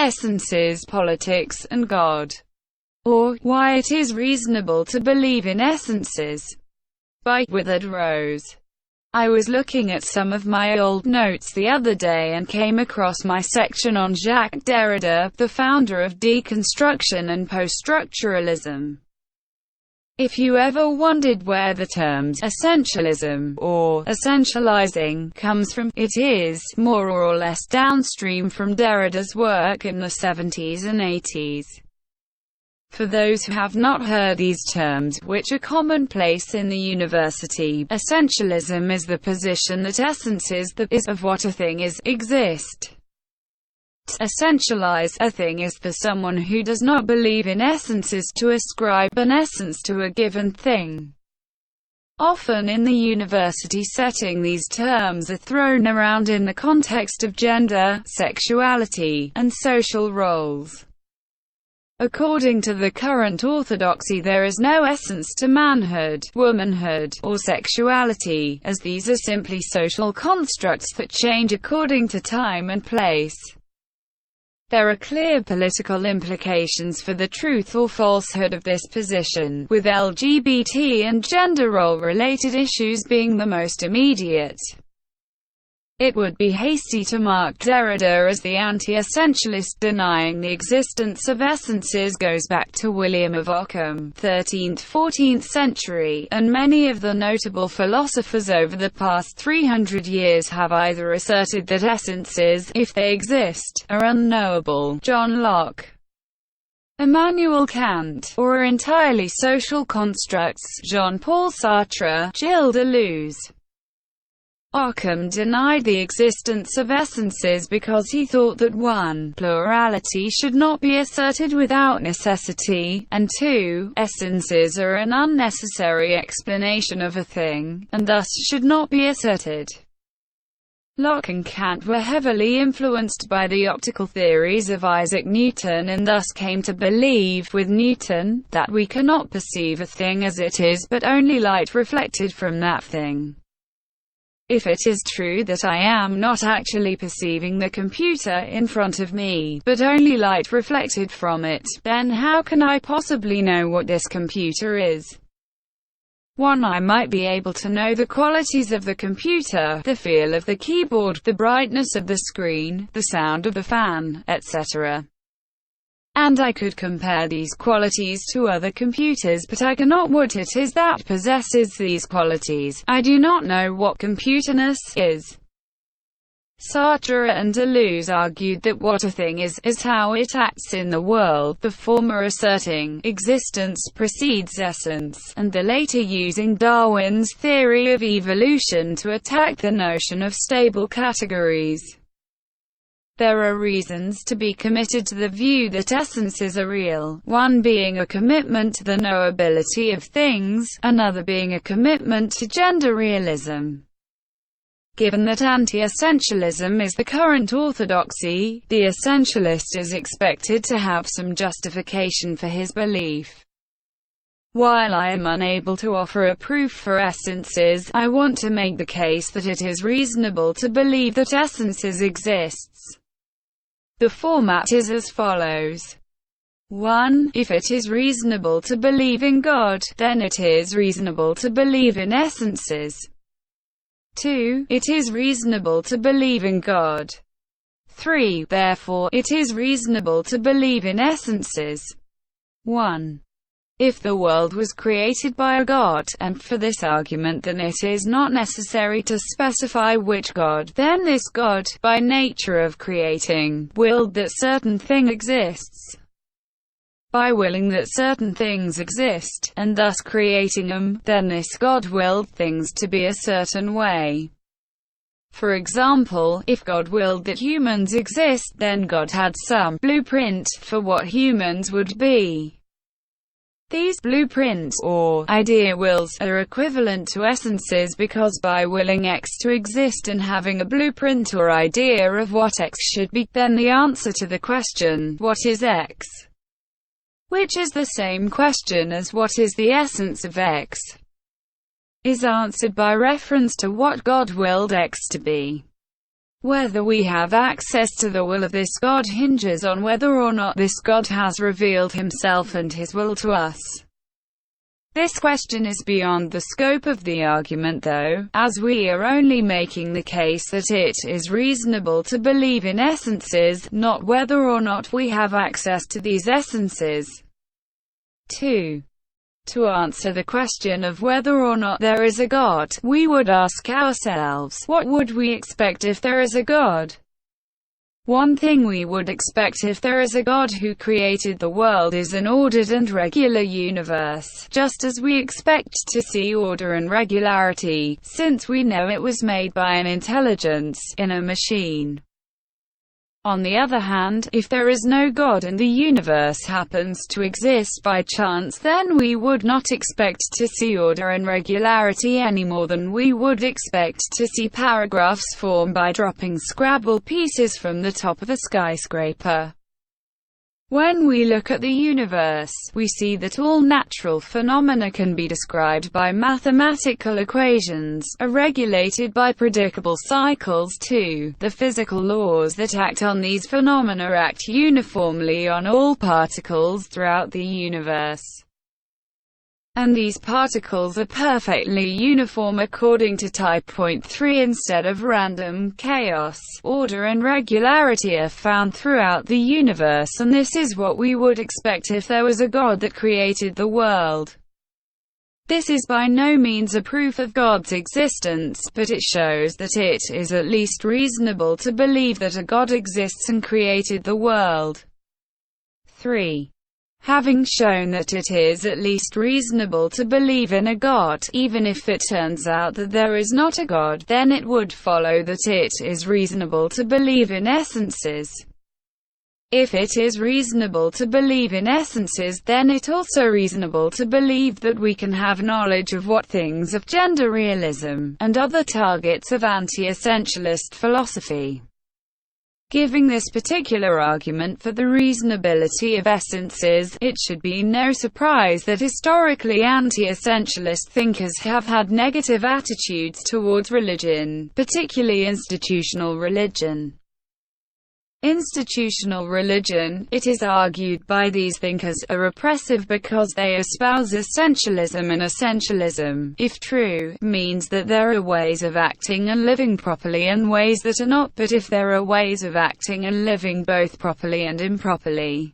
Essences, Politics, and God, or Why It Is Reasonable to Believe in Essences, by Withered Rose. I was looking at some of my old notes the other day and came across my section on Jacques Derrida, the founder of deconstruction and post-structuralism. If you ever wondered where the terms essentialism or essentializing comes from, it is more or less downstream from Derrida's work in the 70s and 80s. For those who have not heard these terms, which are commonplace in the university, essentialism is the position that essences, the is of what a thing is, exist. To essentialize a thing is for someone who does not believe in essences to ascribe an essence to a given thing. Often in the university setting, these terms are thrown around in the context of gender, sexuality, and social roles. According to the current orthodoxy, there is no essence to manhood, womanhood, or sexuality, as these are simply social constructs that change according to time and place. There are clear political implications for the truth or falsehood of this position, with LGBT and gender role-related issues being the most immediate. It would be hasty to mark Derrida as the anti-essentialist. Denying the existence of essences goes back to William of Ockham, 13th–14th century, and many of the notable philosophers over the past 300 years have either asserted that essences, if they exist, are unknowable, John Locke, Immanuel Kant, or are entirely social constructs, Jean-Paul Sartre, Gilles Deleuze. Ockham denied the existence of essences because he thought that 1. Plurality should not be asserted without necessity, and 2. Essences are an unnecessary explanation of a thing, and thus should not be asserted. Locke and Kant were heavily influenced by the optical theories of Isaac Newton and thus came to believe, with Newton, that we cannot perceive a thing as it is but only light reflected from that thing. If it is true that I am not actually perceiving the computer in front of me, but only light reflected from it, then how can I possibly know what this computer is? 1. I might be able to know the qualities of the computer, the feel of the keyboard, the brightness of the screen, the sound of the fan, etc. And I could compare these qualities to other computers, but I cannot what it is that possesses these qualities. I do not know what computerness is. Sartre and Deleuze argued that what a thing is how it acts in the world, the former asserting existence precedes essence, and the later using Darwin's theory of evolution to attack the notion of stable categories. There are reasons to be committed to the view that essences are real, one being a commitment to the knowability of things, another being a commitment to gender realism. Given that anti-essentialism is the current orthodoxy, the essentialist is expected to have some justification for his belief. While I am unable to offer a proof for essences, I want to make the case that it is reasonable to believe that essences exists. The format is as follows. 1. If it is reasonable to believe in God, then it is reasonable to believe in essences. 2. It is reasonable to believe in God. 3. Therefore, it is reasonable to believe in essences. 1. If the world was created by a God, and for this argument then it is not necessary to specify which God, then this God, by nature of creating, willed that certain thing exists. By willing that certain things exist, and thus creating them, then this God willed things to be a certain way. For example, if God willed that humans exist, then God had some blueprint for what humans would be. These blueprints, or idea wills, are equivalent to essences because by willing X to exist and having a blueprint or idea of what X should be, then the answer to the question, what is X? Which is the same question as what is the essence of X? Is answered by reference to what God willed X to be. Whether we have access to the will of this God hinges on whether or not this God has revealed himself and his will to us. This question is beyond the scope of the argument though, as we are only making the case that it is reasonable to believe in essences, not whether or not we have access to these essences. 2. To answer the question of whether or not there is a God, we would ask ourselves, what would we expect if there is a God? One thing we would expect if there is a God who created the world is an ordered and regular universe, just as we expect to see order and regularity, since we know it was made by an intelligence, in a machine. On the other hand, if there is no God and the universe happens to exist by chance, then we would not expect to see order and regularity any more than we would expect to see paragraphs form by dropping Scrabble pieces from the top of a skyscraper. When we look at the universe, we see that all natural phenomena can be described by mathematical equations, are regulated by predictable cycles too. The physical laws that act on these phenomena act uniformly on all particles throughout the universe. And these particles are perfectly uniform according to type. Point 3. Instead of random chaos, order and regularity are found throughout the universe, and this is what we would expect if there was a God that created the world. This is by no means a proof of God's existence, but it shows that it is at least reasonable to believe that a God exists and created the world. 3. Having shown that it is at least reasonable to believe in a God, even if it turns out that there is not a God, then it would follow that it is reasonable to believe in essences. If it is reasonable to believe in essences, then it also reasonable to believe that we can have knowledge of what things of gender realism, and other targets of anti-essentialist philosophy. Giving this particular argument for the reasonability of essences, it should be no surprise that historically anti-essentialist thinkers have had negative attitudes towards religion, particularly institutional religion. Institutional religion, it is argued by these thinkers, are repressive because they espouse essentialism, and essentialism, if true, means that there are ways of acting and living properly and ways that are not, but if there are ways of acting and living both properly and improperly,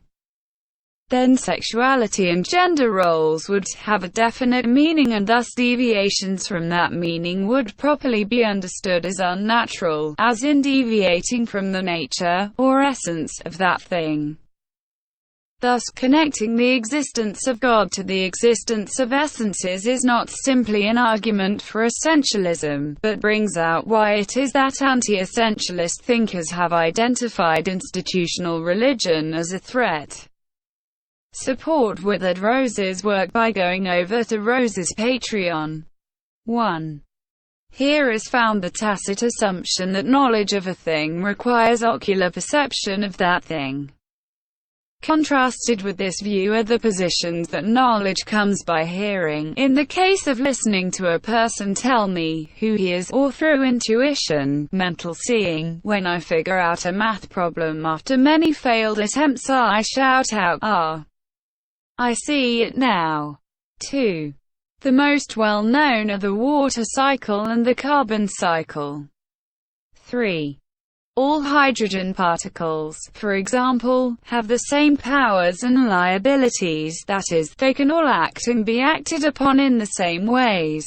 then sexuality and gender roles would have a definite meaning, and thus deviations from that meaning would properly be understood as unnatural, as in deviating from the nature, or essence, of that thing. Thus, connecting the existence of God to the existence of essences is not simply an argument for essentialism, but brings out why it is that anti-essentialist thinkers have identified institutional religion as a threat. Support Withered Rose's work by going over to Rose's Patreon. 1. Here is found the tacit assumption that knowledge of a thing requires ocular perception of that thing. Contrasted with this view are the positions that knowledge comes by hearing, in the case of listening to a person tell me who he is, or through intuition, mental seeing. When I figure out a math problem after many failed attempts, I shout out, "Ah! I see it now." 2. The most well-known are the water cycle and the carbon cycle. 3. All hydrogen particles, for example, have the same powers and liabilities, that is, they can all act and be acted upon in the same ways.